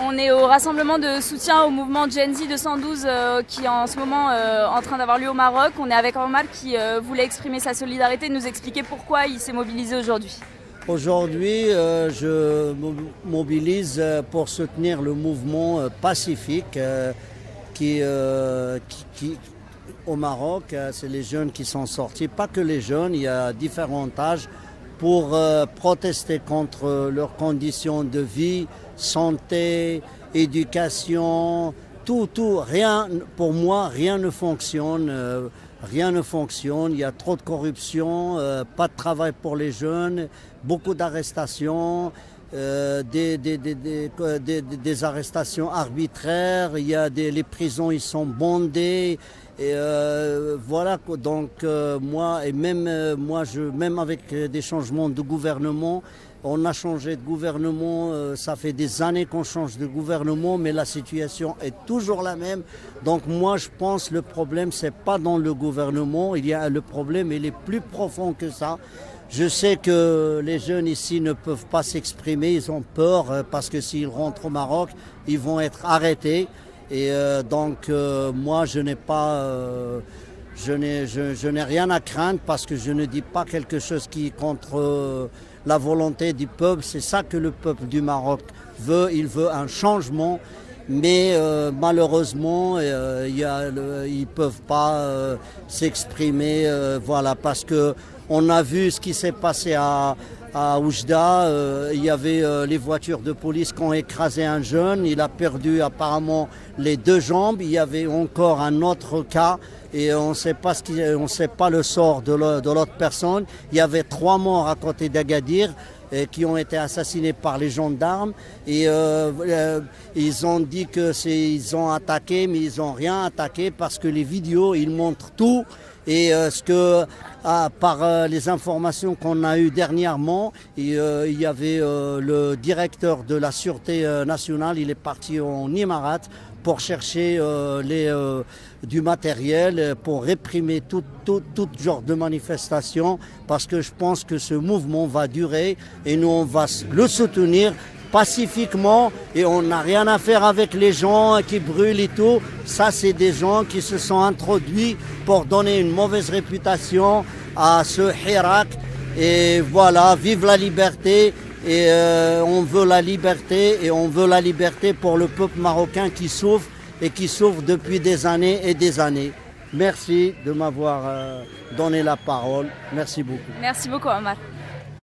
On est au rassemblement de soutien au mouvement Gen Z 212 qui est en ce moment en train d'avoir lieu au Maroc. On est avec Omar qui voulait exprimer sa solidarité et nous expliquer pourquoi il s'est mobilisé aujourd'hui. Aujourd'hui, je mobilise pour soutenir le mouvement pacifique qui au Maroc, c'est les jeunes qui sont sortis, pas que les jeunes, il y a différents âges pour protester contre leurs conditions de vie, santé, éducation, tout, rien, pour moi, rien ne fonctionne. Rien ne fonctionne, il y a trop de corruption, pas de travail pour les jeunes, beaucoup d'arrestations, des arrestations arbitraires, il y a les prisons ils sont bondées. Et voilà, donc moi, et même même avec des changements de gouvernement, on a changé de gouvernement, ça fait des années qu'on change de gouvernement, mais la situation est toujours la même. Donc moi je pense que le problème c'est pas dans le gouvernement, le problème il est plus profond que ça. Je sais que les jeunes ici ne peuvent pas s'exprimer, ils ont peur parce que s'ils rentrent au Maroc, ils vont être arrêtés. Et donc moi je n'ai pas, je n'ai rien à craindre parce que je ne dis pas quelque chose qui est contre la volonté du peuple. C'est ça que le peuple du Maroc veut, il veut un changement. Mais malheureusement, ils peuvent pas s'exprimer, voilà, parce que on a vu ce qui s'est passé à Oujda. Il y avait les voitures de police qui ont écrasé un jeune. Il a perdu apparemment les 2 jambes. Il y avait encore un autre cas et on ne sait pas le sort de l'autre personne. Il y avait 3 morts à côté d'Agadir qui ont été assassinés par les gendarmes et ils ont dit ils ont attaqué, mais ils n'ont rien attaqué parce que les vidéos ils montrent tout. Et par les informations qu'on a eues dernièrement, il y avait le directeur de la Sûreté nationale, il est parti en Émirats pour chercher du matériel pour réprimer tout genre de manifestation, parce que je pense que ce mouvement va durer et nous on va le soutenir pacifiquement et on n'a rien à faire avec les gens qui brûlent et tout. Ça c'est des gens qui se sont introduits pour donner une mauvaise réputation à ce Hirak. Et voilà, vive la liberté. Et on veut la liberté et on veut la liberté pour le peuple marocain qui souffre et qui souffre depuis des années et des années. Merci de m'avoir donné la parole. Merci beaucoup. Merci beaucoup Omar.